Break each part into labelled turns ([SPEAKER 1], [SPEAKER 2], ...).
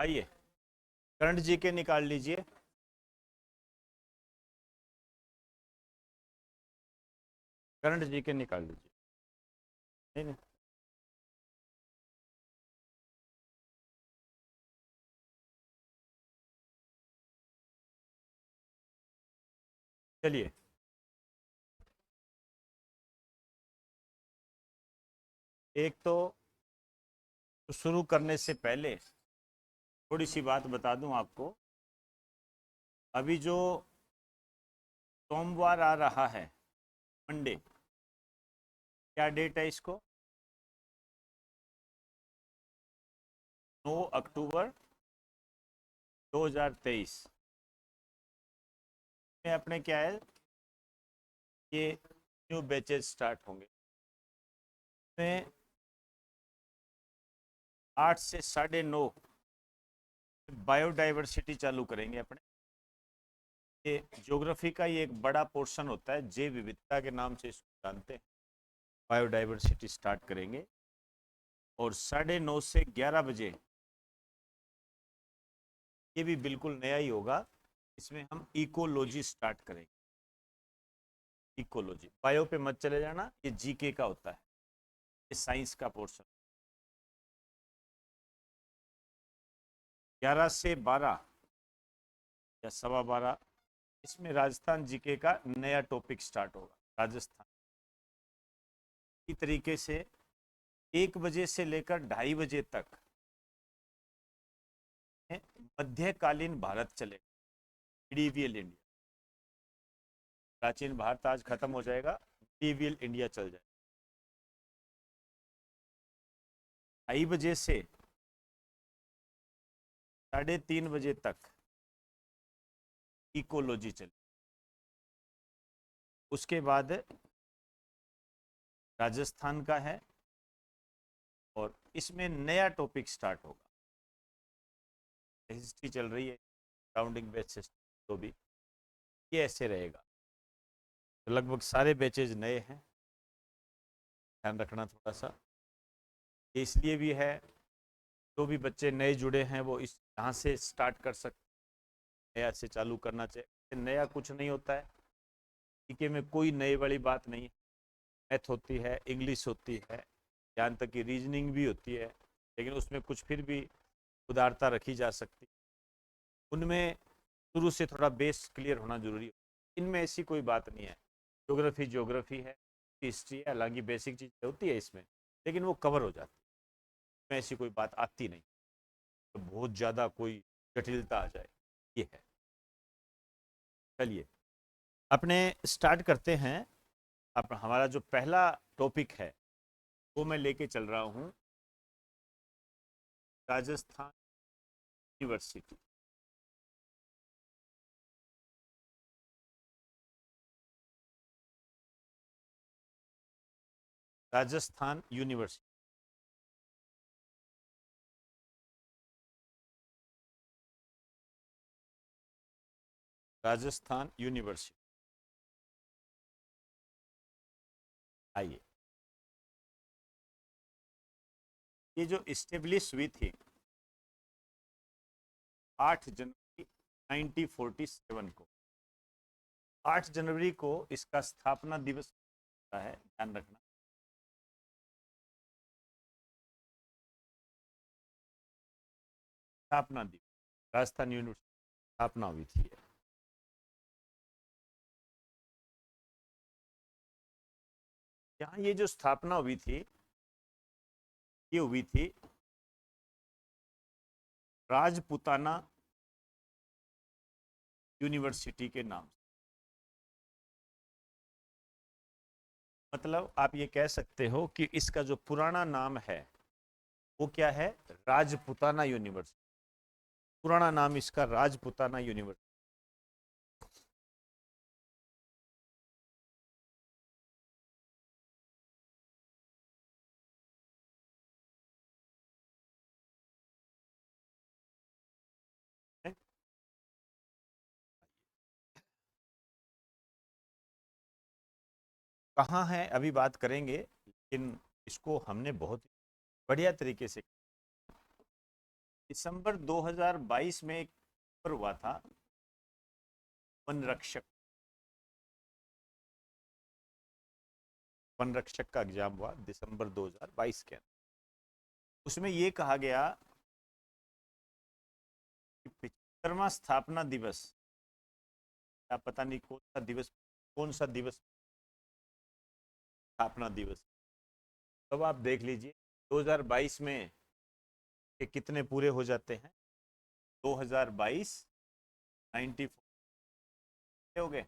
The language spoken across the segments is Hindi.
[SPEAKER 1] आइए करंट जीके निकाल लीजिए। करंट जीके निकाल लीजिए। नहीं नहीं, चलिए एक तो शुरू करने से पहले थोड़ी सी बात बता दूं आपको। अभी जो सोमवार आ रहा है, मंडे, क्या डेट है इसको? 9 अक्टूबर 2023 में अपने क्या है, ये न्यू बैचेस स्टार्ट होंगे। में 8 से 9:30 बायोडाइवर्सिटी चालू करेंगे अपने। ये ज्योग्राफी का ये एक बड़ा पोर्शन होता है, जैव विविधता के नाम से इसको जानते हैं। बायोडाइवर्सिटी स्टार्ट करेंगे और 9:30 से 11 बजे, ये भी बिल्कुल नया ही होगा, इसमें हम इकोलॉजी स्टार्ट करेंगे। इकोलॉजी, बायो पे मत चले जाना, ये जीके का होता है, ये साइंस का पोर्शन। 11 से 12 या 12:15 इसमें राजस्थान जीके का नया टॉपिक स्टार्ट होगा। राजस्थान की तरीके से 1 बजे से लेकर 2:30 बजे तक मध्यकालीन भारत चलेगा, मिडीवियल इंडिया। प्राचीन भारत आज खत्म हो जाएगा, मिडीवियल इंडिया चल जाएगा। 2:30 बजे से 3:30 बजे तक इकोलॉजी चले। उसके बाद राजस्थान का है और इसमें नया टॉपिक स्टार्ट होगा। हिस्ट्री चल रही है, राउंडिंग बैच सिस्टम, तो भी ये ऐसे रहेगा। तो लगभग सारे बैचेज नए हैं, ध्यान रखना थोड़ा सा। ये इसलिए भी है, जो भी बच्चे नए जुड़े हैं वो इस यहाँ से स्टार्ट कर सकते, नया से चालू करना चाहिए। नया कुछ नहीं होता है, जीके में कोई नई वाली बात नहीं है। मैथ होती है, इंग्लिश होती है, यहाँ तक कि रीजनिंग भी होती है, लेकिन उसमें कुछ फिर भी उदारता रखी जा सकती। उनमें शुरू से थोड़ा बेस क्लियर होना जरूरी है। इनमें ऐसी कोई बात नहीं है। ज्योग्राफी ज्योग्राफी है, हिस्ट्री है, हालांकि बेसिक चीज़ होती है इसमें, लेकिन वो कवर हो जाती है, इसमें ऐसी कोई बात आती नहीं तो बहुत ज़्यादा कोई जटिलता आ जाए, ये है। चलिए अपने स्टार्ट करते हैं। अब हमारा जो पहला टॉपिक है वो मैं लेके चल रहा हूँ, Rajasthan university. Rajasthan university, Rajasthan university. आइए, ये जो इस्टेब्लिश हुई थी 8 जनवरी 1947 को, 8 जनवरी को इसका स्थापना दिवस होता है, ध्यान रखना। स्थापना दिवस, राजस्थान यूनिवर्सिटी स्थापना हुई थी। यहाँ ये जो स्थापना हुई थी, ये हुई थी राजपुताना यूनिवर्सिटी के नाम से। मतलब आप ये कह सकते हो कि इसका जो पुराना नाम है वो क्या है, राजपुताना यूनिवर्सिटी। पुराना नाम इसका राजपुताना यूनिवर्सिटी। कहाँ है अभी बात करेंगे, लेकिन इसको हमने बहुत बढ़िया तरीके से, दिसंबर 2022 में एक पेपर हुआ था वन रक्षक का एग्जाम हुआ दिसंबर 2022 के अंदर। उसमें ये कहा गया कि 75वां स्थापना दिवस, या पता नहीं कौन सा दिवस स्थापना दिवस। तब आप देख लीजिए 2022 में के कितने पूरे हो जाते हैं। 2022 94 हो गए,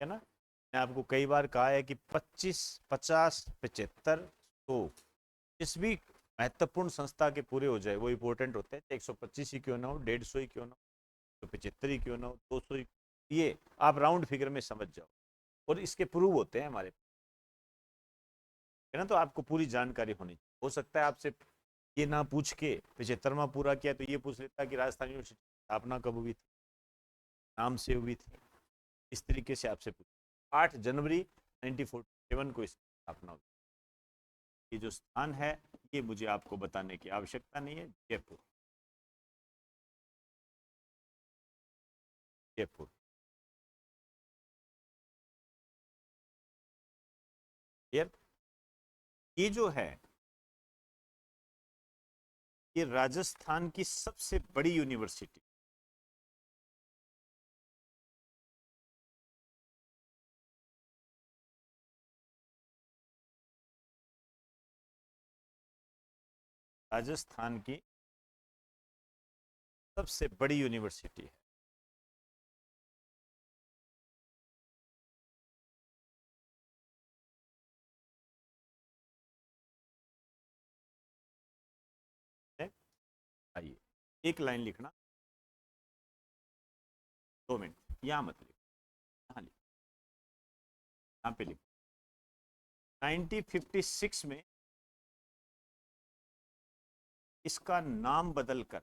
[SPEAKER 1] है ना। मैंने आपको कई बार कहा है कि 25, 50, 75, 100 जिस भी महत्वपूर्ण संस्था के पूरे हो जाए वो इंपॉर्टेंट होते हैं। 125 ही क्यों ना हो, 150 ही क्यों ना हो, 175 ही क्यों ना हो, 200 ही, ये आप राउंड फिगर में समझ जाओ। और इसके प्रूव होते हैं हमारे, है ना। तो आपको पूरी जानकारी होनी चाहिए। हो सकता है आपसे ये ना पूछ के 75वां पूरा किया तो ये पूछ लेता कि राजस्थान यूनिवर्सिटी स्थापना कब हुई थी, नाम से हुई थी। इस तरीके से आपसे पूछ, 8 जनवरी 1947 को इसकी स्थापना हुई। ये जो स्थान है ये मुझे आपको बताने की आवश्यकता नहीं है। जयपुर, जयपुर। ये जो है ये राजस्थान की सबसे बड़ी यूनिवर्सिटी, राजस्थान की सबसे बड़ी यूनिवर्सिटी है। आइए एक लाइन लिखना, 2 मिनट, यहां मत लिखो, यहाँ लिखो, यहाँ पे लिखो। 1956 में इसका नाम बदलकर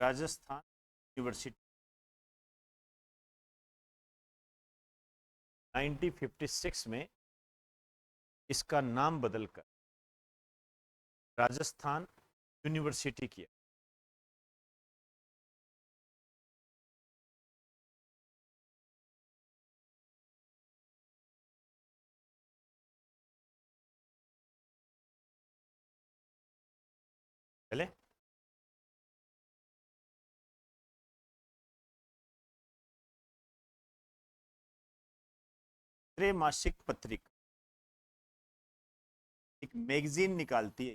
[SPEAKER 1] राजस्थान यूनिवर्सिटी, 1956 में इसका नाम बदलकर राजस्थान यूनिवर्सिटी किया। चले, त्रैमासिक पत्रिका, एक मैगजीन निकालती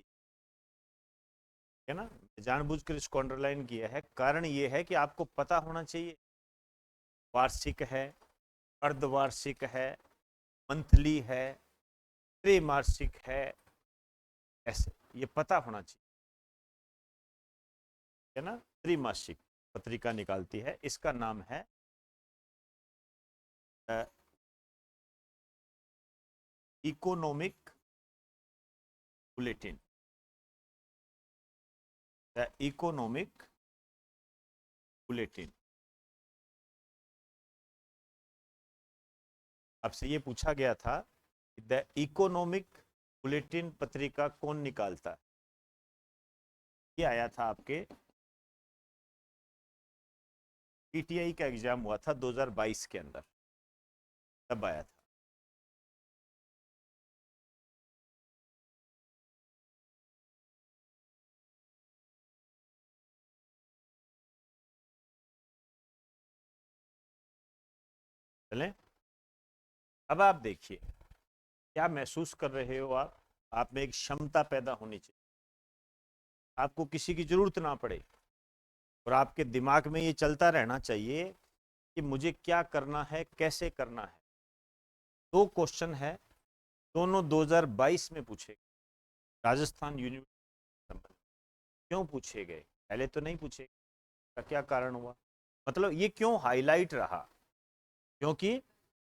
[SPEAKER 1] है ना। जानबूझकर इसको अंडरलाइन किया है, कारण ये है कि आपको पता होना चाहिए वार्षिक है, अर्धवार्षिक है, मंथली है, त्रैमासिक है, ऐसे ये पता होना चाहिए, है ना। त्रैमासिक पत्रिका निकालती है, इसका नाम है economic bulletin, the economic bulletin. आपसे ये पूछा गया था कि द इकोनॉमिक बुलेटिन पत्रिका कौन निकालता है। ये आया था आपके पीटीआई का एग्जाम हुआ था 2022 के अंदर, तब आया था। चलें, अब आप देखिए क्या महसूस कर रहे हो आप में एक क्षमता पैदा होनी चाहिए, आपको किसी की जरूरत ना पड़े और आपके दिमाग में ये चलता रहना चाहिए कि मुझे क्या करना है, कैसे करना है। 2 क्वेश्चन है, दोनों 2022 में पूछे, राजस्थान यूनिवर्सिटी क्यों पूछे गए, पहले तो नहीं पूछे, का क्या कारण हुआ, मतलब ये क्यों हाईलाइट रहा, क्योंकि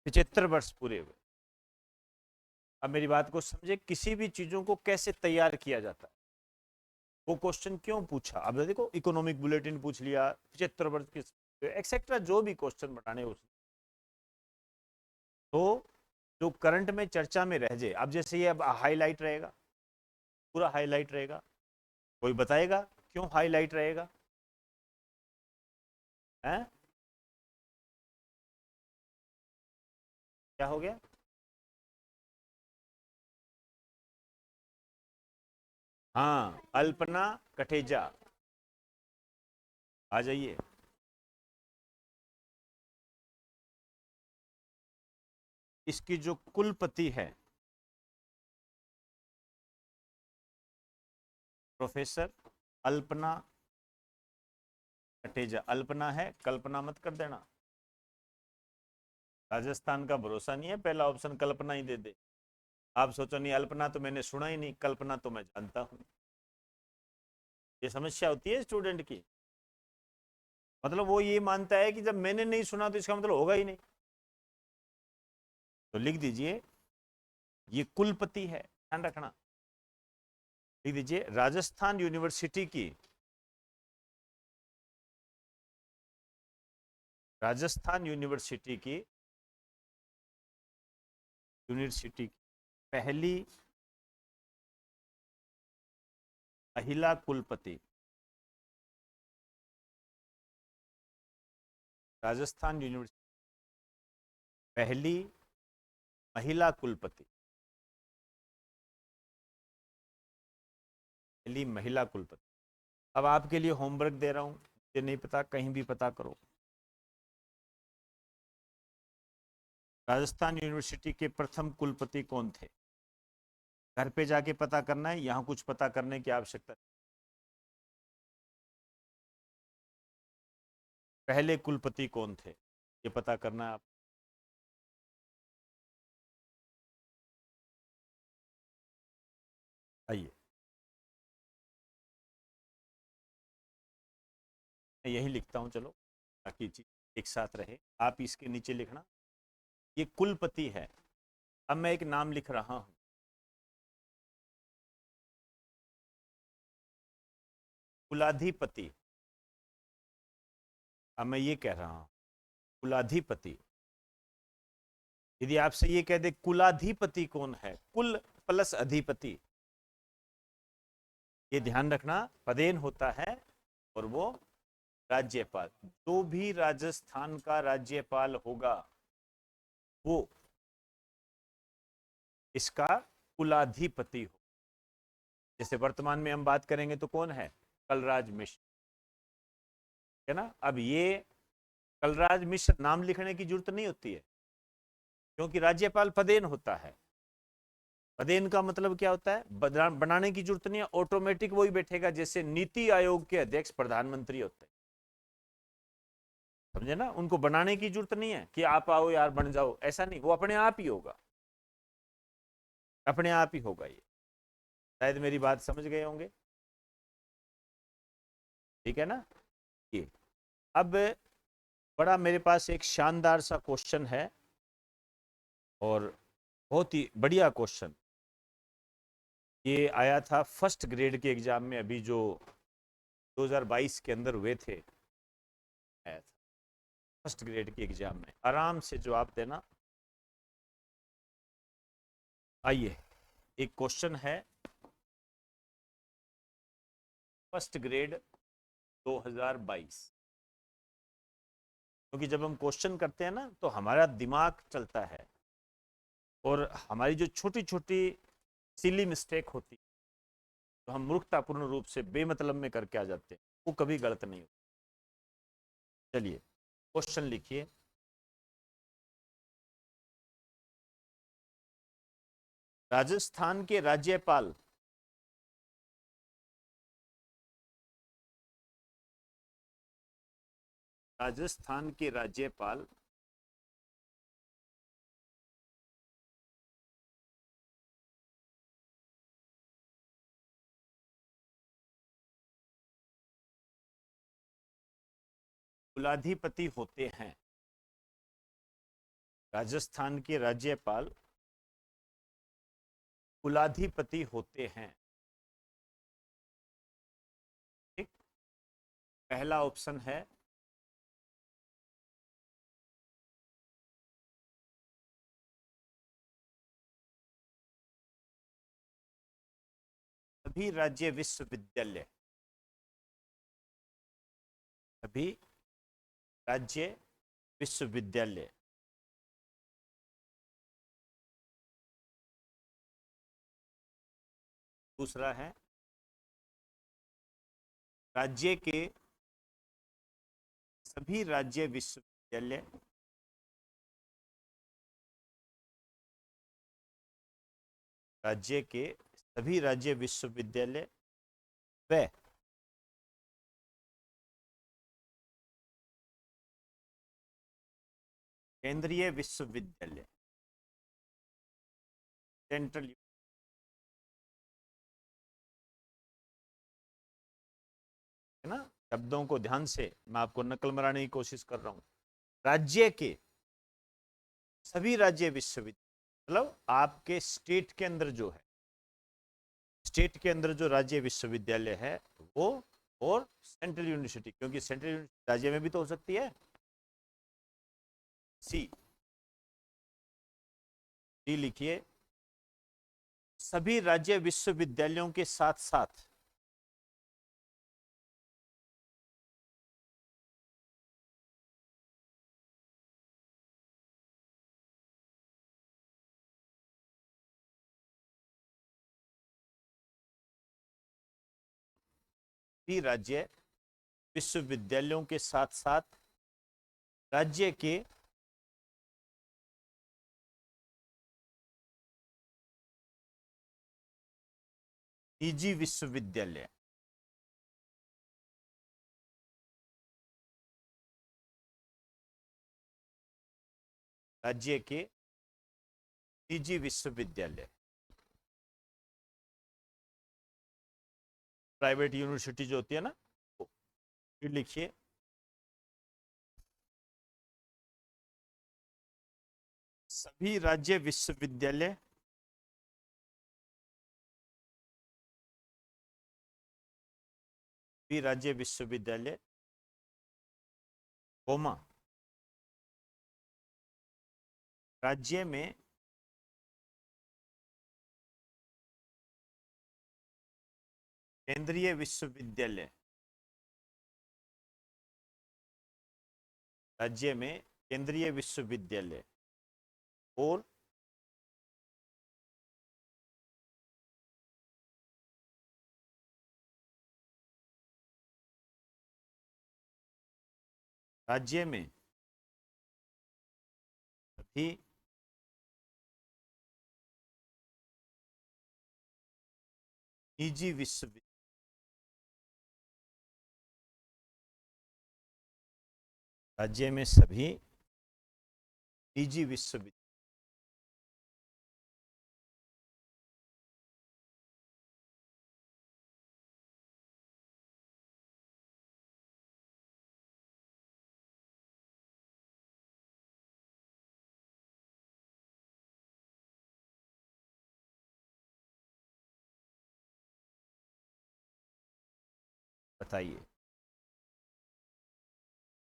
[SPEAKER 1] 75 वर्ष पूरे हुए। अब मेरी बात को समझे, किसी भी चीजों को कैसे तैयार किया जाता है, वो क्वेश्चन क्यों पूछा। अब देखो इकोनॉमिक बुलेटिन पूछ लिया, 75 वर्ष के एक्सेट्रा जो भी क्वेश्चन बनाने उसने, तो जो करंट में चर्चा में रह जाए, अब जैसे ये अब हाईलाइट रहेगा, पूरा हाईलाइट रहेगा, कोई बताएगा क्यों हाईलाइट रहेगा? हैं? क्या हो गया? हाँ, अल्पना कटेजा, आ जाइए। इसकी जो कुलपति है प्रोफेसर अल्पना कटेजा। अल्पना है, कल्पना मत कर देना। राजस्थान का भरोसा नहीं है, पहला ऑप्शन कल्पना ही दे दे। आप सोचो नहीं, अल्पना तो मैंने सुना ही नहीं, कल्पना तो मैं जानता हूं। ये समस्या होती है स्टूडेंट की। मतलब वो ये मानता है कि जब मैंने नहीं सुना तो इसका मतलब होगा ही नहीं। तो लिख दीजिए, ये कुलपति है, ध्यान रखना। लिख दीजिए राजस्थान यूनिवर्सिटी की, राजस्थान यूनिवर्सिटी की, यूनिवर्सिटी की पहली महिला कुलपति। राजस्थान यूनिवर्सिटी पहली महिला कुलपति, पहली महिला कुलपति। अब आपके लिए होमवर्क दे रहा हूं, मुझे नहीं पता, कहीं भी पता करो। राजस्थान यूनिवर्सिटी के प्रथम कुलपति कौन थे? घर पे जाके पता करना है, यहां कुछ पता करने की आवश्यकता नहीं। पहले कुलपति कौन थे ये पता करना है आप। आइए, मैं यही लिखता हूं, चलो ताकि चीज एक साथ रहे। आप इसके नीचे लिखना, ये कुलपति है। अब मैं एक नाम लिख रहा हूं, कुलाधिपति। अब मैं ये कह रहा हूं कुलाधिपति। यदि आपसे ये कह दे कुलाधिपति कौन है, कुल प्लस अधिपति, ये ध्यान रखना, पदेन होता है और वो राज्यपाल। जो भी राजस्थान का राज्यपाल होगा वो इसका कुलाधिपति हो। जैसे वर्तमान में हम बात करेंगे तो कौन है? कलराज मिश्र, है ना। अब ये कलराज मिश्र नाम लिखने की जरूरत नहीं होती है, क्योंकि राज्यपाल पदेन होता है। पदेन का मतलब क्या होता है? बनाने की जरूरत नहीं है, ऑटोमेटिक वही बैठेगा, जैसे नीति आयोग के अध्यक्ष प्रधानमंत्री होते हैं, समझे ना। उनको बनाने की जरूरत नहीं है कि आप आओ यार बन जाओ, ऐसा नहीं, वो अपने आप ही होगा, अपने आप ही होगा ये। शायद मेरी बात समझ गए होंगे, ठीक है ना। ये अब बड़ा मेरे पास एक शानदार सा क्वेश्चन है, और बहुत ही बढ़िया क्वेश्चन। ये आया था फर्स्ट ग्रेड के एग्जाम में, अभी जो 2022 के अंदर हुए थे, आया था फर्स्ट ग्रेड के एग्जाम में। आराम से जवाब देना। आइए, एक क्वेश्चन है फर्स्ट ग्रेड 2022। क्योंकि जब हम क्वेश्चन करते हैं ना तो हमारा दिमाग चलता है, और हमारी जो छोटी छोटी सिली मिस्टेक होती तो हम मूर्खतापूर्ण रूप से बेमतलब में करके आ जाते हैं, वो कभी गलत नहीं होती। चलिए क्वेश्चन लिखिए। राजस्थान के राज्यपाल राजस्थान के राज्यपाल कुलाधिपति होते हैं। राजस्थान के राज्यपाल कुलाधिपति होते हैं, ठीक। पहला ऑप्शन है सभी राज्य विश्वविद्यालय, सभी राज्य विश्वविद्यालय। दूसरा है राज्य के सभी राज्य विश्वविद्यालय, राज्य के सभी राज्य विश्वविद्यालय व केंद्रीय विश्वविद्यालय, सेंट्रल, है ना। शब्दों को ध्यान से, मैं आपको नकल मराने की कोशिश कर रहा हूं। राज्य के सभी राज्य विश्वविद्यालय मतलब आपके स्टेट के अंदर जो है, स्टेट के अंदर जो राज्य विश्वविद्यालय है वो, और सेंट्रल यूनिवर्सिटी, क्योंकि सेंट्रल यूनिवर्सिटी राज्य में भी तो हो सकती है। सी लिखिए, सभी राज्य विश्वविद्यालयों के साथ साथ भी राज्य विश्वविद्यालयों के साथ साथ राज्य के निजी विश्वविद्यालय, राज्य के निजी विश्वविद्यालय, प्राइवेट यूनिवर्सिटी जो होती है ना, वो। फिर लिखिए, सभी राज्य विश्वविद्यालय भी राज्य विश्वविद्यालय कोमा राज्य में केंद्रीय विश्वविद्यालय, राज्य में केंद्रीय विश्वविद्यालय और राज्य में सभी निजी विश्वविद्यालय, राज्य में सभी निजी विश्वविद्यालय, बताइए।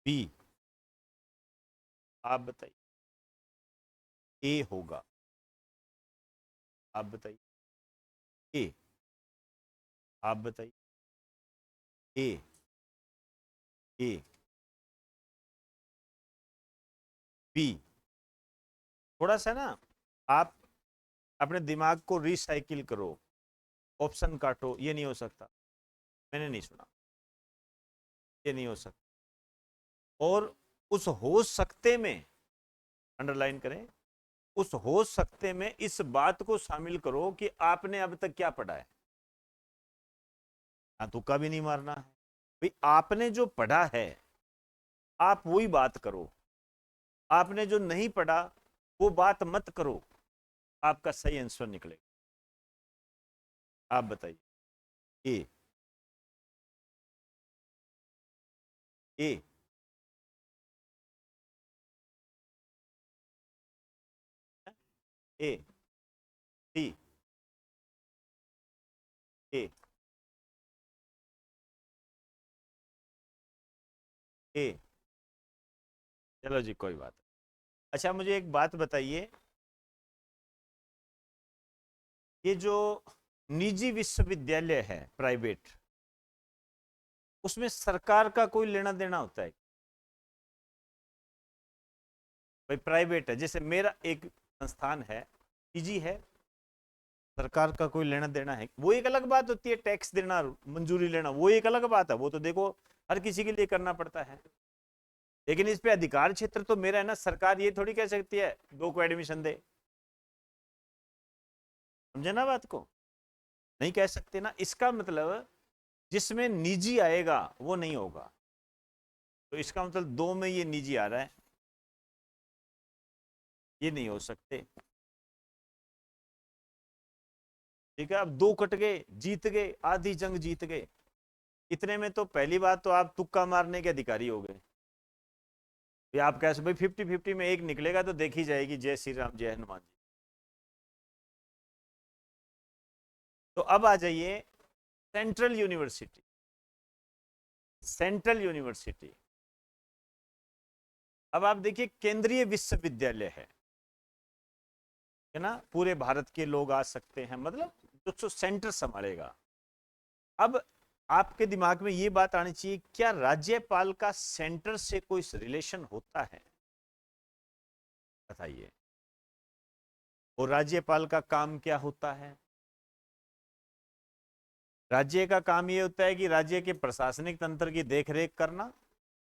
[SPEAKER 1] बी, आप बताइए। ए होगा, आप बताइए। ए, आप बताइए। ए, ए, बी। थोड़ा सा ना आप अपने दिमाग को रिसाइकिल करो, ऑप्शन काटो। ये नहीं हो सकता, मैंने नहीं सुना, ये नहीं हो सकता। और उस हो सकते में अंडरलाइन करें, उस हो सकते में इस बात को शामिल करो कि आपने अब तक क्या पढ़ा है। तुक्का भी नहीं मारना है भाई, आपने जो पढ़ा है आप वही बात करो, आपने जो नहीं पढ़ा वो बात मत करो, आपका सही आंसर निकलेगा। आप बताइए। ए, ए, ए, सी, ए, ए। चलो जी, कोई बात। अच्छा, मुझे एक बात बताइए, ये जो निजी विश्वविद्यालय है, प्राइवेट, उसमें सरकार का कोई लेना देना होता है? भाई प्राइवेट है, जैसे मेरा एक संस्थान है, निजी है, सरकार का कोई लेना देना है, वो एक अलग बात होती है। टैक्स देना, मंजूरी लेना, वो एक अलग बात है, वो तो देखो हर किसी के लिए करना पड़ता है। लेकिन इस पे अधिकार क्षेत्र तो मेरा है ना। सरकार ये थोड़ी कह सकती है 2 को एडमिशन दे, समझे ना बात को? नहीं कह सकते ना। इसका मतलब जिसमें निजी आएगा वो नहीं होगा, तो इसका मतलब 2 में ये निजी आ रहा है, ये नहीं हो सकते। ठीक है, अब 2 कट गए, जीत गए, आधी जंग जीत गए। इतने में तो पहली बात तो आप तुक्का मारने के अधिकारी हो गए। ये आप कैसे भाई 50-50 में एक निकलेगा तो देखी जाएगी, जय श्री राम जय हनुमान जी। तो अब आ जाइए सेंट्रल यूनिवर्सिटी। सेंट्रल यूनिवर्सिटी, अब आप देखिए केंद्रीय विश्वविद्यालय है ना, पूरे भारत के लोग आ सकते हैं, मतलब जो सेंटर संभालेगा। अब आपके दिमाग में ये बात आनी चाहिए, क्या राज्यपाल का सेंटर से कोई रिलेशन होता है? बताइए। और राज्यपाल का काम क्या होता है? राज्य का काम ये होता है कि राज्य के प्रशासनिक तंत्र की देखरेख करना,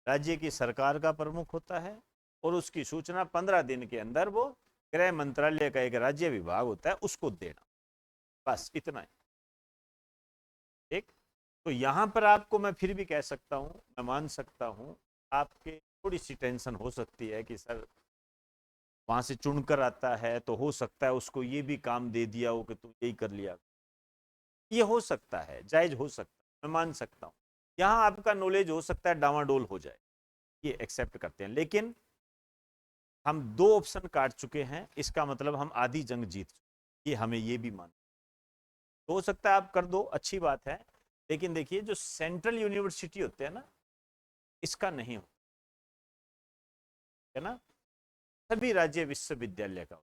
[SPEAKER 1] राज्य की सरकार का प्रमुख होता है, और उसकी सूचना 15 दिन के अंदर वो गृह मंत्रालय का एक राज्य विभाग होता है उसको देना, बस इतना है। ठीक, तो यहां पर आपको मैं फिर भी कह सकता हूं, मैं मान सकता हूं, आपके थोड़ी सी टेंशन हो सकती है कि सर वहां से चुनकर आता है तो हो सकता है उसको ये भी काम दे दिया हो कि तुम यही कर लिया। ये हो सकता है, जायज हो सकता है, मैं मान सकता हूं। यहां आपका नॉलेज हो सकता है डावाडोल हो जाए, ये एक्सेप्ट करते हैं। लेकिन हम 2 ऑप्शन काट चुके हैं, इसका मतलब हम आधी जंग जीत चुके, ये हमें ये भी मान। तो हो सकता है आप कर दो, अच्छी बात है। लेकिन देखिए जो सेंट्रल यूनिवर्सिटी होते हैं ना, इसका नहीं होता है ना, सभी राज्य विश्वविद्यालय का।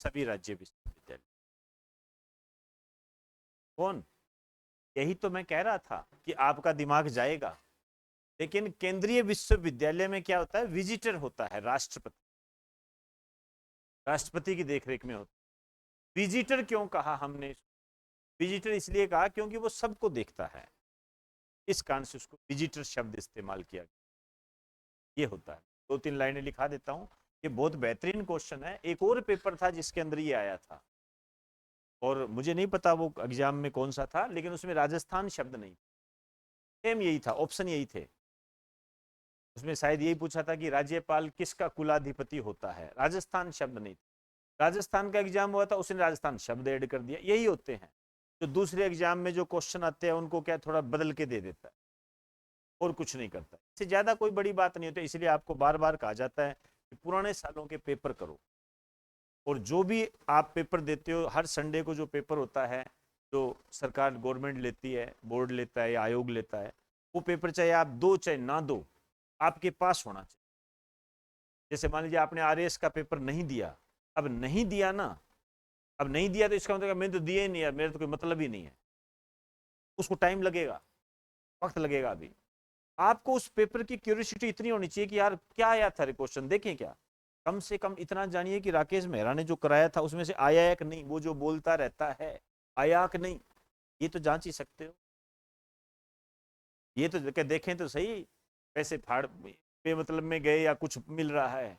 [SPEAKER 1] सभी राज्य विश्वविद्यालय। कौन? यही तो मैं कह रहा था कि आपका दिमाग जाएगा। लेकिन केंद्रीय विश्वविद्यालय में क्या होता है, विजिटर होता है राष्ट्रपति, राष्ट्रपति की देखरेख में होता है। विजिटर क्यों कहा हमने? विजिटर इसलिए कहा क्योंकि वो सबको देखता है, इस कारण से उसको विजिटर शब्द इस्तेमाल किया गया। ये होता है। 2-3 लाइनें लिखा देता हूं, ये बहुत बेहतरीन क्वेश्चन है। एक और पेपर था जिसके अंदर ये आया था, और मुझे नहीं पता वो एग्जाम में कौन सा था, लेकिन उसमें राजस्थान शब्द नहीं, सेम यही था, ऑप्शन यही थे। उसमें शायद यही पूछा था कि राज्यपाल किसका कुलाधिपति होता है, राजस्थान शब्द नहीं था। राजस्थान का एग्जाम हुआ था, उसने राजस्थान शब्द ऐड कर दिया। यही होते हैं जो दूसरे एग्जाम में जो क्वेश्चन आते हैं उनको क्या थोड़ा बदल के दे देता है, और कुछ नहीं करता। इससे ज्यादा कोई बड़ी बात नहीं होती। इसलिए आपको बार बार कहा जाता है कि पुराने सालों के पेपर करो, और जो भी आप पेपर देते हो, हर संडे को जो पेपर होता है, जो सरकार गवर्नमेंट लेती है, बोर्ड लेता है या आयोग लेता है, वो पेपर चाहे आप दो चाहे ना दो, आपके पास होना चाहिए। जैसे मान लीजिए आपने आरएएस का पेपर नहीं दिया, अब नहीं दिया ना, अब नहीं दिया तो इसका मतलब मैंने तो दिया ही नहीं, यार मेरा तो कोई मतलब ही नहीं है। उसको टाइम लगेगा, वक्त लगेगा। अभी आपको उस पेपर की क्यूरियोसिटी इतनी होनी चाहिए कि यार क्या आया था क्वेश्चन, देखें क्या। कम से कम इतना जानिए कि राकेश मेहरा ने जो कराया था उसमें से आया है कि नहीं, वो जो बोलता रहता है आया कि नहीं, ये तो जांच ही सकते हो। ये तो देखें तो सही, पैसे फाड़ पे मतलब में गए या कुछ मिल रहा है।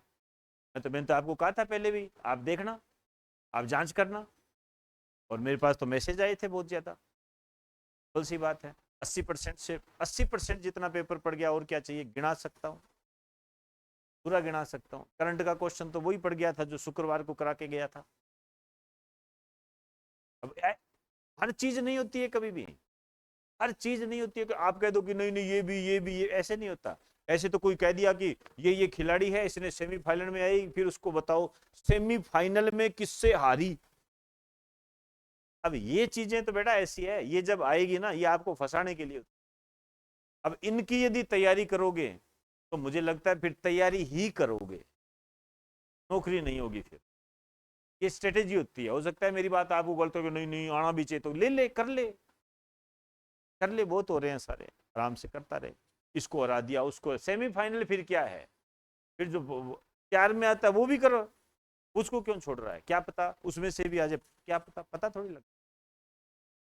[SPEAKER 1] मैंने तो आपको कहा था पहले भी, आप देखना, आप जांच करना। और मेरे पास तो मैसेज आए थे बहुत ज्यादा। बोल सी बात है, 80% से 80% जितना पेपर पड़ गया, और क्या चाहिए, गिना सकता हूँ, पूरा गिना सकता हूँ। करंट का क्वेश्चन तो वही पड़ गया था जो शुक्रवार को करा के गया था। अब हर चीज नहीं होती है कभी भी, हर चीज नहीं होती है कि आप कह दो कि नहीं नहीं ये भी ये ऐसे नहीं होता। ऐसे तो कोई कह दिया कि ये खिलाड़ी है, इसने सेमीफाइनल में आई, फिर उसको बताओ सेमीफाइनल में किससे हारी। अब ये चीजें तो बेटा ऐसी है, ये जब आएगी ना, ये आपको फंसाने के लिए। अब इनकी यदि तैयारी करोगे तो मुझे लगता है फिर तैयारी ही करोगे, नौकरी नहीं होगी फिर। ये स्ट्रेटेजी होती है। हो सकता है मेरी बात आपको गलत हो, नहीं नहीं आना भी चाहिए तो ले ले, कर ले, कर ले, बहुत हो रहे हैं सारे, आराम से करता रहे। इसको हरा दिया, उसको सेमीफाइनल, फिर क्या है, फिर जो प्यार में आता है वो भी करो, उसको क्यों छोड़ रहा है, क्या पता उसमें से भी आ जाए, क्या पता, पता थोड़ी लगता।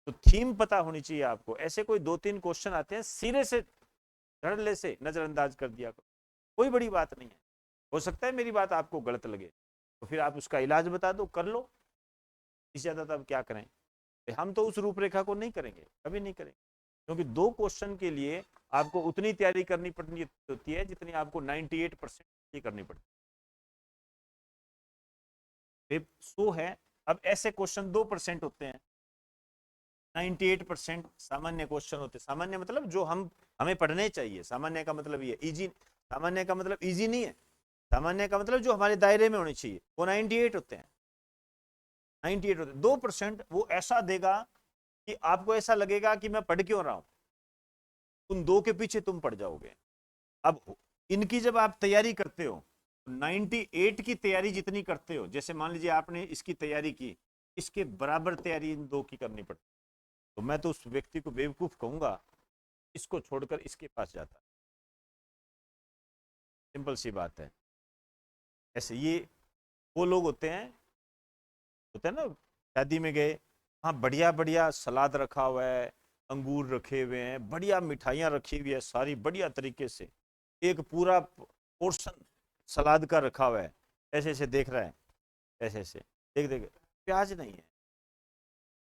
[SPEAKER 1] तो थीम पता होनी चाहिए आपको। ऐसे कोई 2-3 क्वेश्चन आते हैं सिरे से धड़ल्ले से नजरअंदाज कर दिया करो, कोई बड़ी बात नहीं है। हो सकता है मेरी बात आपको गलत लगे, तो फिर आप उसका इलाज बता दो, कर लो, इससे ज्यादा तब क्या करें। हम तो उस रूपरेखा को नहीं करेंगे, कभी नहीं करेंगे, क्योंकि 2 क्वेश्चन के लिए आपको उतनी तैयारी करनी पड़ती होती है जितनी आपको 98% करनी पड़ती है। 100 है, अब ऐसे क्वेश्चन 2% होते हैं, 98% सामान्य क्वेश्चन होते हैं। सामान्य मतलब जो हमें पढ़ने चाहिए। सामान्य का मतलब ये इजी, सामान्य का मतलब इजी नहीं है, सामान्य का मतलब जो हमारे दायरे में होने चाहिए, वो 98 होते हैं, 98 होते हैं। 2% वो ऐसा देगा कि आपको ऐसा लगेगा कि मैं पढ़ क्यों रहा हूं, उन 2 के पीछे तुम पड़ जाओगे। अब इनकी जब आप तैयारी करते हो, 98 की तैयारी जितनी करते हो, जैसे मान लीजिए आपने इसकी तैयारी की, इसके बराबर तैयारी इन 2 की करनी पड़ती, तो मैं तो उस व्यक्ति को बेवकूफ कहूंगा, इसको छोड़कर इसके पास जाता। सिंपल सी बात है। ऐसे ये वो लोग होते हैं ना, शादी में गए, हाँ बढ़िया बढ़िया सलाद रखा हुआ है, अंगूर रखे हुए हैं, बढ़िया मिठाइयाँ रखी हुई है सारी बढ़िया तरीके से, एक पूरा पोर्शन सलाद का रखा हुआ है, ऐसे ऐसे देख रहा है, ऐसे ऐसे देख देख, प्याज नहीं है,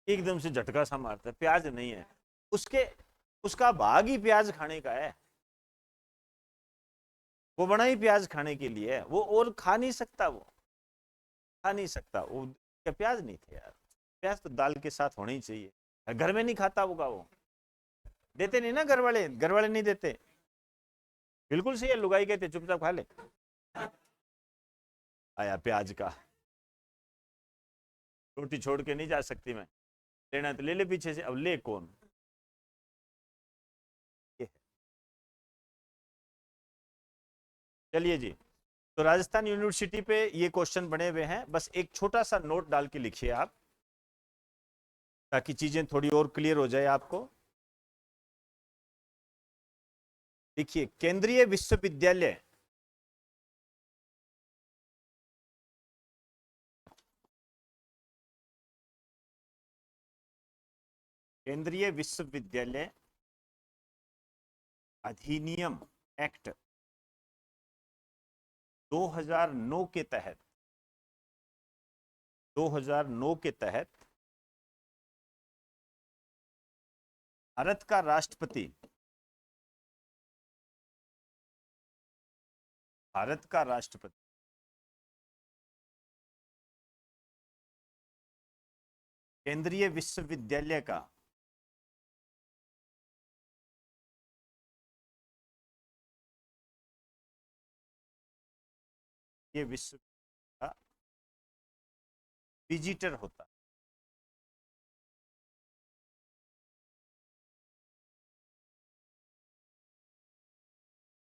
[SPEAKER 1] एकदम से झटका सा मारता है, प्याज नहीं है, उसके उसका भाग ही प्याज खाने का है, वो बना ही प्याज खाने के लिए है, वो और खा नहीं सकता, वो खा नहीं सकता, वो क्या प्याज नहीं थे यार, प्याज तो दाल के साथ होना ही चाहिए। घर में नहीं खाता होगा वो, देते नहीं ना घर वाले नहीं देते। बिल्कुल सही है, लुगाई कहते चुपचाप खा ले, आया प्याज का, रोटी छोड़ के नहीं जा सकती मैं, लेना तो ले ले पीछे से, अब ले कौन। चलिए जी, तो राजस्थान यूनिवर्सिटी पे ये क्वेश्चन बने हुए हैं, बस एक छोटा सा नोट डाल के लिखिए आप, ताकि चीजें थोड़ी और क्लियर हो जाए आपको। देखिए, केंद्रीय विश्वविद्यालय केंद्रीय विश्वविद्यालय अधिनियम एक्ट 2009 के तहत 2009 के तहत भारत का राष्ट्रपति भारत का राष्ट्रपति केंद्रीय विश्वविद्यालय का ये विश्व का विजिटर होता,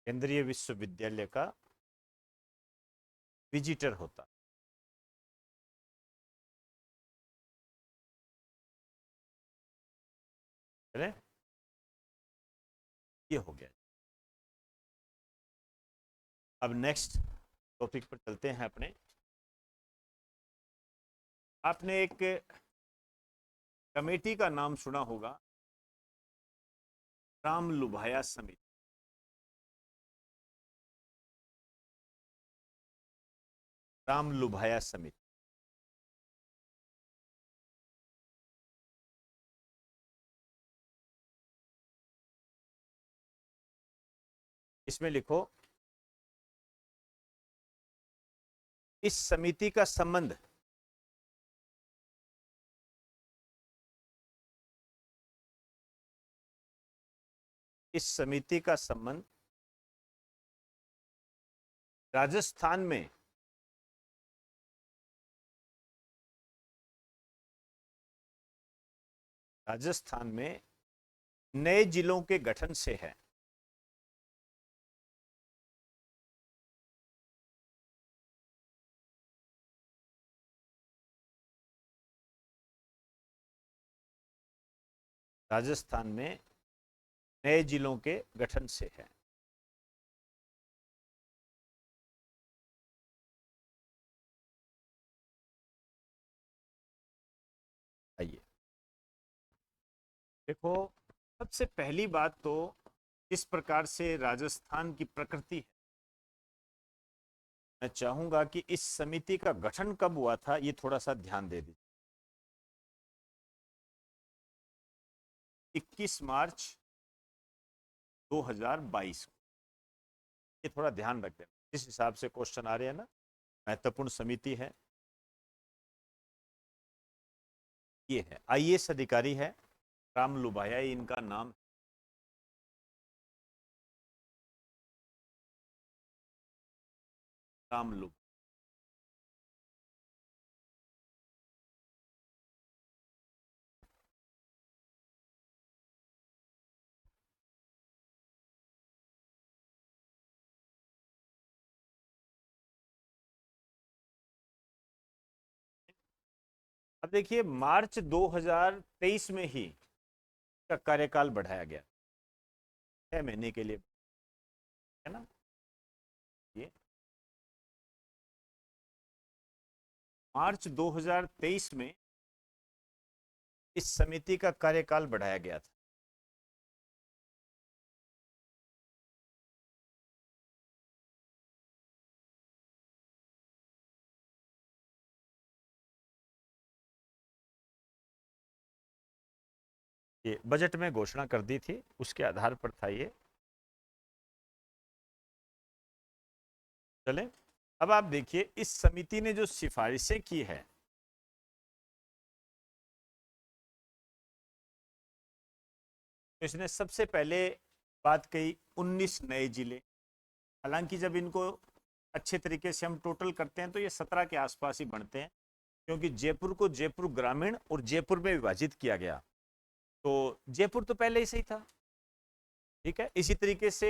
[SPEAKER 1] केंद्रीय विश्वविद्यालय का विजिटर होता। चले, ये हो गया। अब नेक्स्ट टॉपिक पर चलते हैं अपने। आपने एक कमेटी का नाम सुना होगा, राम लुभाया समिति। राम लुभाया समिति, इसमें लिखो, इस समिति का संबंध इस समिति का संबंध राजस्थान में राजस्थान में नए जिलों के गठन से है। राजस्थान में नए जिलों के गठन से है। आइए देखो, सबसे पहली बात तो इस प्रकार से राजस्थान की प्रकृति है। मैं चाहूंगा कि इस समिति का गठन कब हुआ था ये थोड़ा सा ध्यान दे दीजिए। 21 मार्च 2022 को, ये थोड़ा ध्यान रख देना। जिस हिसाब से क्वेश्चन आ रहे हैं ना, महत्वपूर्ण समिति है। ये है आईएएस अधिकारी है, राम लुभाया इनका नाम। राम लुभ अब देखिए, मार्च 2023 में ही का कार्यकाल बढ़ाया गया, 6 महीने के लिए, है ना। ये मार्च 2023 में इस समिति का कार्यकाल बढ़ाया गया था। ये बजट में घोषणा कर दी थी, उसके आधार पर था ये। चले, अब आप देखिए इस समिति ने जो सिफारिशें की है, तो इसने सबसे पहले बात कही 19 नए जिले। हालांकि जब इनको अच्छे तरीके से हम टोटल करते हैं तो ये 17 के आसपास ही बनते हैं, क्योंकि जयपुर को जयपुर ग्रामीण और जयपुर में विभाजित किया गया। तो जयपुर तो पहले ही सही था, ठीक है। इसी तरीके से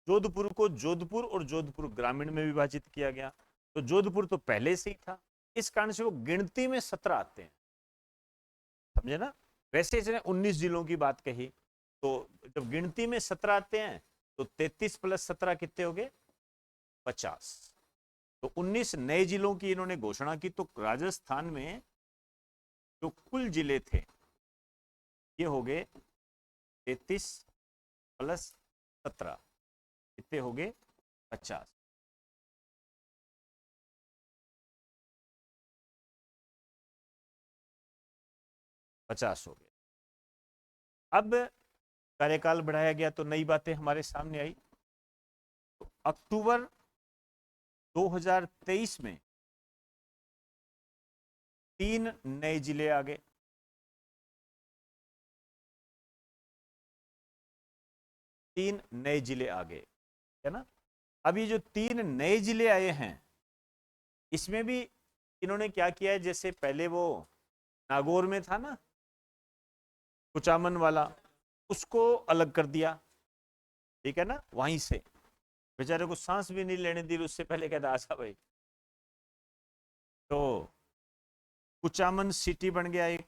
[SPEAKER 1] जोधपुर को जोधपुर और जोधपुर ग्रामीण में विभाजित किया गया, तो जोधपुर तो पहले से ही था। इस कारण से वो गिनती में 17 आते हैं, समझे ना। वैसे इसने 19 जिलों की बात कही, तो जब गिनती में 17 आते हैं तो 33 प्लस 17 कितने हो गए, 50। तो 19 नए जिलों की इन्होंने घोषणा की। तो राजस्थान में जो कुल जिले थे ये हो गए 33 प्लस 17, कितने हो गए, 50। हो गए। अब कार्यकाल बढ़ाया गया तो नई बातें हमारे सामने आई। तो अक्टूबर 2023 में 3 नए जिले आ गए। 3 नए जिले आ गए, है ना। अब ये जो 3 नए जिले आए हैं, इसमें भी इन्होंने क्या किया है, जैसे पहले वो नागौर में था ना, कुचामन वाला, उसको अलग कर दिया, ठीक है ना। वहीं से बेचारे को सांस भी नहीं लेने दी, उससे पहले कहता आशा भाई। तो कुचामन सिटी बन गया एक,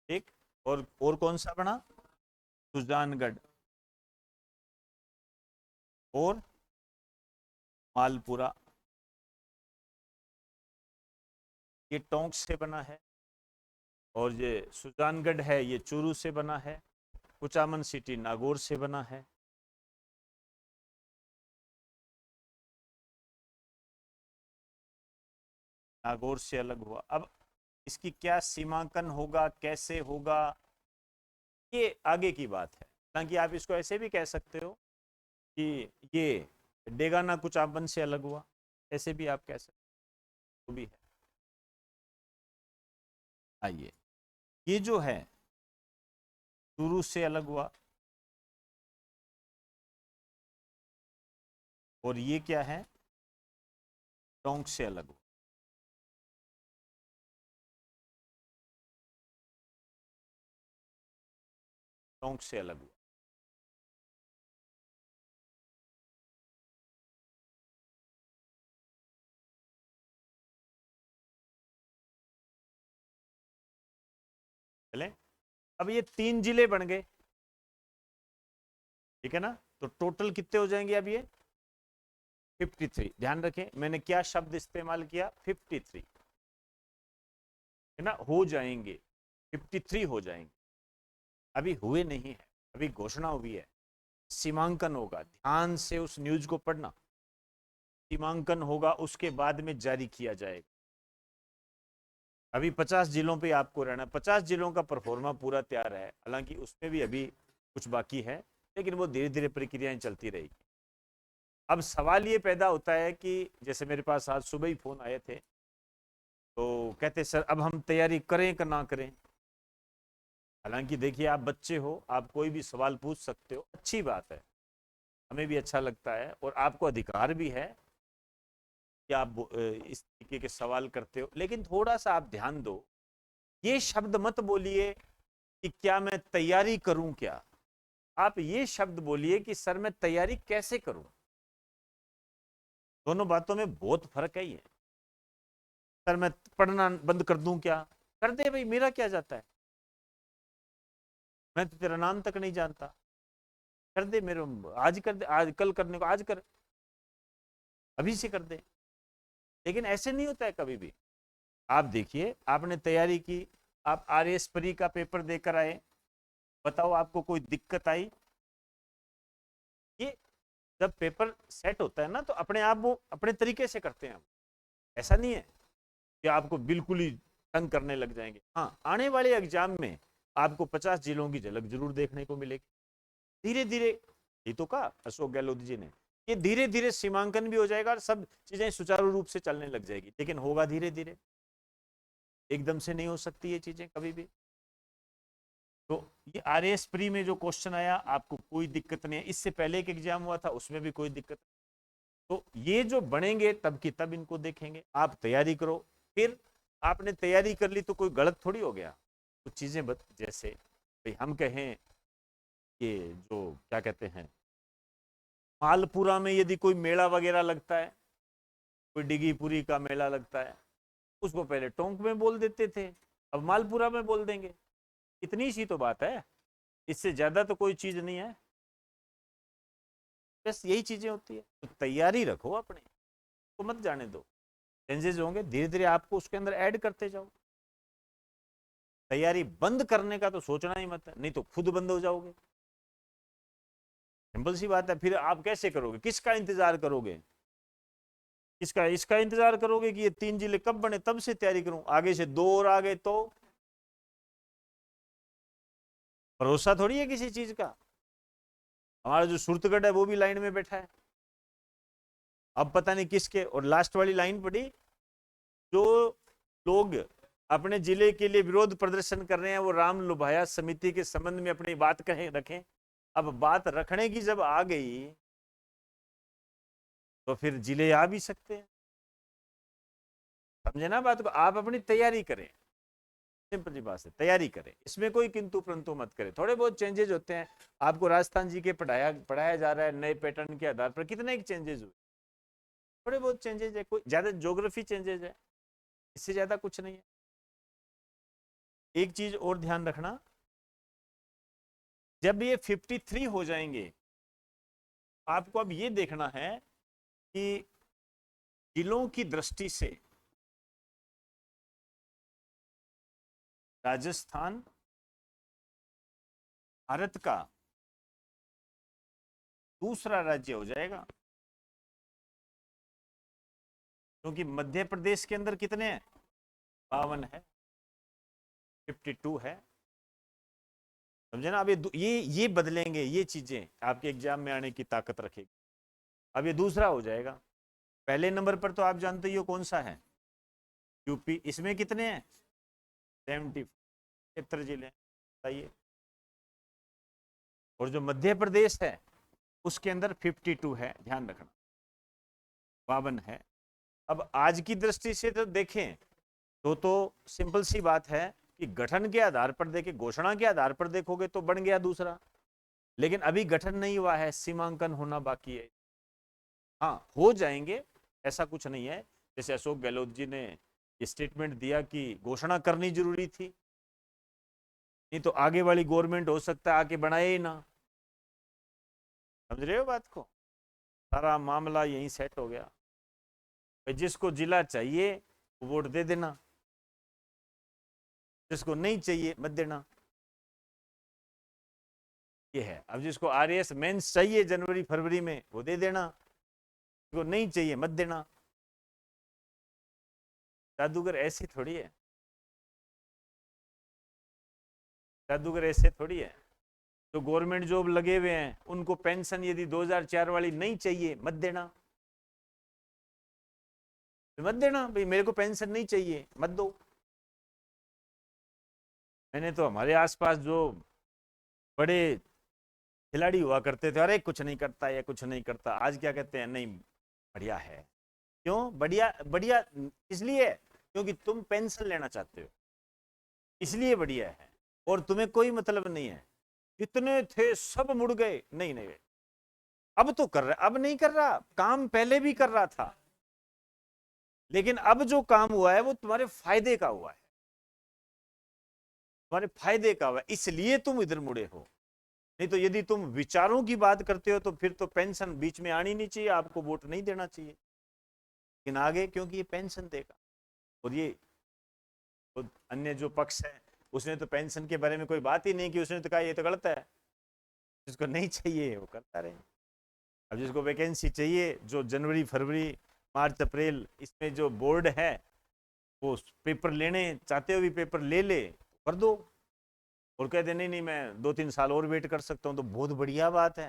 [SPEAKER 1] एक और कौन सा बना, सुजानगढ़ और मालपुरा, ये टोंक से बना है। और ये सुजानगढ़ है, ये चूरू से बना है। कुचामन सिटी नागौर से बना है। नागौर से अलग हुआ। अब इसकी क्या सीमांकन होगा, कैसे होगा, ये आगे की बात है। हालांकि आप इसको ऐसे भी कह सकते हो कि ये डेगाना कुचामन से अलग हुआ, ऐसे भी आप कह सकते हो, तो भी है। आइए, ये जो है चूरू से अलग हुआ, और ये क्या है, टोंक से अलग हुआ। टोंक से अलग हुआ। चलें। अब ये 3 जिले बन गए, ठीक है ना, तो टोटल कितने हो जाएंगे अब ये 53। ध्यान रखें मैंने क्या शब्द इस्तेमाल किया, 53, है ना, हो जाएंगे, 53 हो जाएंगे। अभी हुए नहीं है, अभी घोषणा हुई है, सीमांकन होगा, ध्यान से उस न्यूज को पढ़ना। सीमांकन होगा, उसके बाद में जारी किया जाएगा। अभी 50 जिलों पे आपको रहना, 50 जिलों का परफॉर्मा पूरा तैयार है, हालांकि उसमें भी अभी कुछ बाकी है, लेकिन वो धीरे धीरे प्रक्रियाएं चलती रहेगी। अब सवाल ये पैदा होता है कि जैसे मेरे पास आज सुबह ही फोन आए थे, तो कहते सर अब हम तैयारी करें कि ना करें। हालांकि देखिए आप बच्चे हो, आप कोई भी सवाल पूछ सकते हो, अच्छी बात है, हमें भी अच्छा लगता है और आपको अधिकार भी है कि आप इस तरीके के सवाल करते हो, लेकिन थोड़ा सा आप ध्यान दो, ये शब्द मत बोलिए कि क्या मैं तैयारी करूं क्या, आप ये शब्द बोलिए कि सर मैं तैयारी कैसे करूं। दोनों बातों में बहुत फर्क है। ये सर मैं पढ़ना बंद कर दूं क्या, कर दे भाई, मेरा क्या जाता है, मैं तो तेरा नाम तक नहीं जानता, कर दे, मेरे आज कर दे, आज कल करने को आज कर, अभी से कर दे। लेकिन ऐसे नहीं होता है कभी भी। आप देखिए आपने तैयारी की, आप आरएएस परी का पेपर देकर आए, बताओ आपको कोई दिक्कत आई। ये जब पेपर सेट होता है ना, तो अपने आप वो अपने तरीके से करते हैं हम, ऐसा नहीं है कि आपको बिल्कुल ही तंग करने लग जाएंगे। हाँ, आने वाले एग्जाम में आपको 50 जिलों की झलक जरूर देखने को मिलेगी। धीरे धीरे, ये तो कहा अशोक गहलोत जी ने, ये धीरे धीरे सीमांकन भी हो जाएगा और सब चीजें सुचारू रूप से चलने लग जाएगी, लेकिन होगा धीरे धीरे, एकदम से नहीं हो सकती ये चीजें कभी भी। तो ये आरएएस प्री में जो क्वेश्चन आया आपको कोई दिक्कत नहीं है, इससे पहले एक एग्जाम हुआ था उसमें भी कोई दिक्कत। तो ये जो बनेंगे तब की तब इनको देखेंगे, आप तैयारी करो। फिर आपने तैयारी कर ली तो कोई गलत थोड़ी हो गया, कुछ चीजें जैसे भाई हम कहें कि जो क्या कहते हैं, मालपुरा में यदि कोई मेला वगैरह लगता है, कोई डिगीपुरी का मेला लगता है, उसको पहले टोंक में बोल देते थे, अब मालपुरा में बोल देंगे, इतनी सी तो बात है, इससे ज्यादा तो कोई चीज नहीं है, बस यही चीजें होती है। तो तैयारी रखो अपने, तो मत जाने दो, चेंजेस होंगे धीरे धीरे, आपको उसके अंदर ऐड करते जाओ। तैयारी बंद करने का तो सोचना ही मत है, नहीं तो खुद बंद हो जाओगे। सिंपल सी बात है, फिर आप कैसे करोगे, किसका इंतजार करोगे, किसका, इसका इंतजार करोगे कि ये 3 जिले कब बने तब से तैयारी करूं, आगे से 2 और आ गए तो भरोसा थोड़ी है किसी चीज का। हमारा जो सुरतगढ़ है वो भी लाइन में बैठा है, अब पता नहीं किसके, और लास्ट वाली लाइन पड़ी, जो लोग अपने जिले के लिए विरोध प्रदर्शन कर रहे हैं वो राम लुभाया समिति के संबंध में अपनी बात कहें रखें। अब बात रखने की जब आ गई तो फिर जिले आ भी सकते हैं, समझे ना बात को। आप अपनी तैयारी करें, सिंपल सी बात है, तैयारी करें, इसमें कोई किंतु परंतु मत करें। थोड़े बहुत चेंजेस होते हैं, आपको राजस्थान जी के पढ़ाया जा रहा है नए पैटर्न के आधार पर, कितने चेंजेस हुए, थोड़े बहुत चेंजेस है, कोई ज्यादा ज्योग्राफी चेंजेस है, इससे ज्यादा कुछ नहीं है। एक चीज और ध्यान रखना, जब ये 53 हो जाएंगे, आपको अब ये देखना है कि जिलों की दृष्टि से राजस्थान भारत का दूसरा राज्य हो जाएगा, क्योंकि मध्य प्रदेश के अंदर कितने हैं, 52 है, 52 है, समझे ना। अब ये बदलेंगे, ये चीजें आपके एग्जाम में आने की ताकत रखेगी। अब ये दूसरा हो जाएगा, पहले नंबर पर तो आप जानते ही हो कौन सा है, यूपी, इसमें कितने हैं, 70 जिले बताइए। और जो मध्य प्रदेश है उसके अंदर 52 है, ध्यान रखना, 52 है। अब आज की दृष्टि से तो देखें तो सिंपल सी बात है कि गठन के आधार पर देखें, घोषणा के आधार पर देखोगे तो बन गया दूसरा, लेकिन अभी गठन नहीं हुआ है, सीमांकन होना बाकी है। हाँ, हो जाएंगे, ऐसा कुछ नहीं है। जैसे अशोक गहलोत जी ने स्टेटमेंट दिया कि घोषणा करनी जरूरी थी, नहीं तो आगे वाली गवर्नमेंट हो सकता है आके बनाए ही ना। समझ रहे हो बात को? सारा मामला यहीं सेट हो गया। जिसको जिला चाहिए वो वोट दे देना, जिसको नहीं चाहिए मत देना। ये है। अब जिसको आरएएस मेंस चाहिए जनवरी फरवरी में वो दे देना, जिसको नहीं चाहिए मत देना। जादूगर ऐसी थोड़ी है, जादूगर ऐसे थोड़ी है। तो गवर्नमेंट जॉब लगे हुए हैं उनको पेंशन यदि 2004 वाली नहीं चाहिए मत देना, मत देना भाई, मेरे को पेंशन नहीं चाहिए मत दो। मैंने तो हमारे आसपास जो बड़े खिलाड़ी हुआ करते थे, अरे कुछ नहीं करता या कुछ नहीं करता, आज क्या कहते हैं, नहीं बढ़िया है। क्यों बढ़िया? बढ़िया इसलिए क्योंकि तुम पेंशन लेना चाहते हो, इसलिए बढ़िया है। और तुम्हें कोई मतलब नहीं है, जितने थे सब मुड़ गए, नहीं नहीं अब तो कर रहा, अब नहीं कर रहा, काम पहले भी कर रहा था, लेकिन अब जो काम हुआ है वो तुम्हारे फायदे का हुआ है, तुम्हारे फायदे का हुआ है, इसलिए तुम इधर मुड़े हो। नहीं तो यदि तुम विचारों की बात करते हो तो फिर तो पेंशन बीच में आनी नहीं चाहिए, आपको वोट नहीं देना चाहिए। लेकिन आगे क्योंकि ये पेंशन देगा, और ये तो अन्य जो पक्ष है उसने तो पेंशन के बारे में कोई बात ही नहीं की, उसने तो कहा ये तो गलत है, जिसको नहीं चाहिए वो करता रहे। अब जिसको वैकेंसी चाहिए, जो जनवरी फरवरी मार्च अप्रैल इसमें जो बोर्ड है वो पेपर लेने चाहते हो भी पेपर ले ले, कर दो। और कहते नहीं नहीं मैं 2-3 साल और वेट कर सकता हूँ, तो बहुत बढ़िया बात है।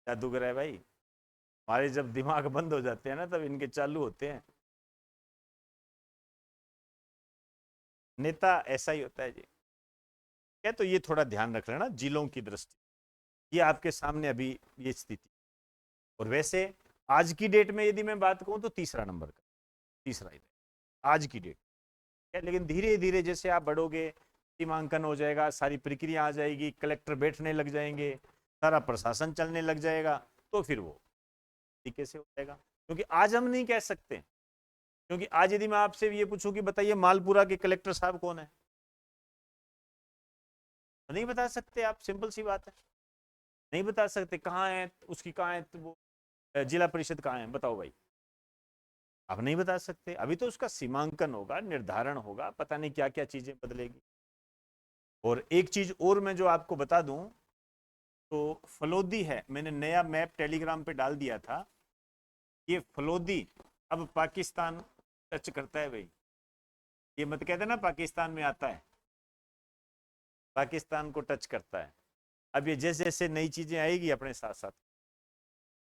[SPEAKER 1] जादूगर है भाई, हमारे जब दिमाग बंद हो जाते हैं ना तब इनके चालू होते हैं। नेता ऐसा ही होता है जी। क्या तो ये थोड़ा ध्यान रख लेना जिलों की दृष्टि, ये आपके सामने अभी ये स्थिति। और वैसे आज की डेट में यदि मैं बात कहूं तो तीसरा नंबर का, तीसरा ही आज की डेट है। लेकिन धीरे धीरे जैसे आप बढ़ोगे, सीमांकन हो जाएगा, सारी प्रक्रिया आ जाएगी, कलेक्टर बैठने लग जाएंगे, सारा प्रशासन चलने लग जाएगा, तो फिर वो तरीके से हो जाएगा। क्योंकि आज हम नहीं कह सकते, क्योंकि आज यदि मैं आपसे ये पूछूं कि बताइए मालपुरा के कलेक्टर साहब कौन है, तो नहीं बता सकते आप, सिंपल सी बात है, नहीं बता सकते। कहाँ है उसकी, कहाँ है तो वो जिला परिषद कहाँ है, बताओ भाई, आप नहीं बता सकते। अभी तो उसका सीमांकन होगा, निर्धारण होगा, पता नहीं क्या क्या चीजें बदलेगी। और एक चीज और मैं जो आपको बता दूं, तो फलोदी है, मैंने नया मैप टेलीग्राम पे डाल दिया था, ये फलोदी अब पाकिस्तान टच करता है भाई। ये मत कहते ना पाकिस्तान में आता है, पाकिस्तान को टच करता है। अब ये जैसे जैसे नई चीजें आएगी अपने साथ साथ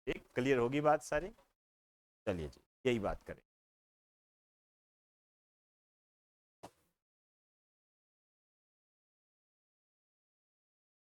[SPEAKER 1] एक क्लियर होगी बात सारी। चलिए जी, यही बात करें।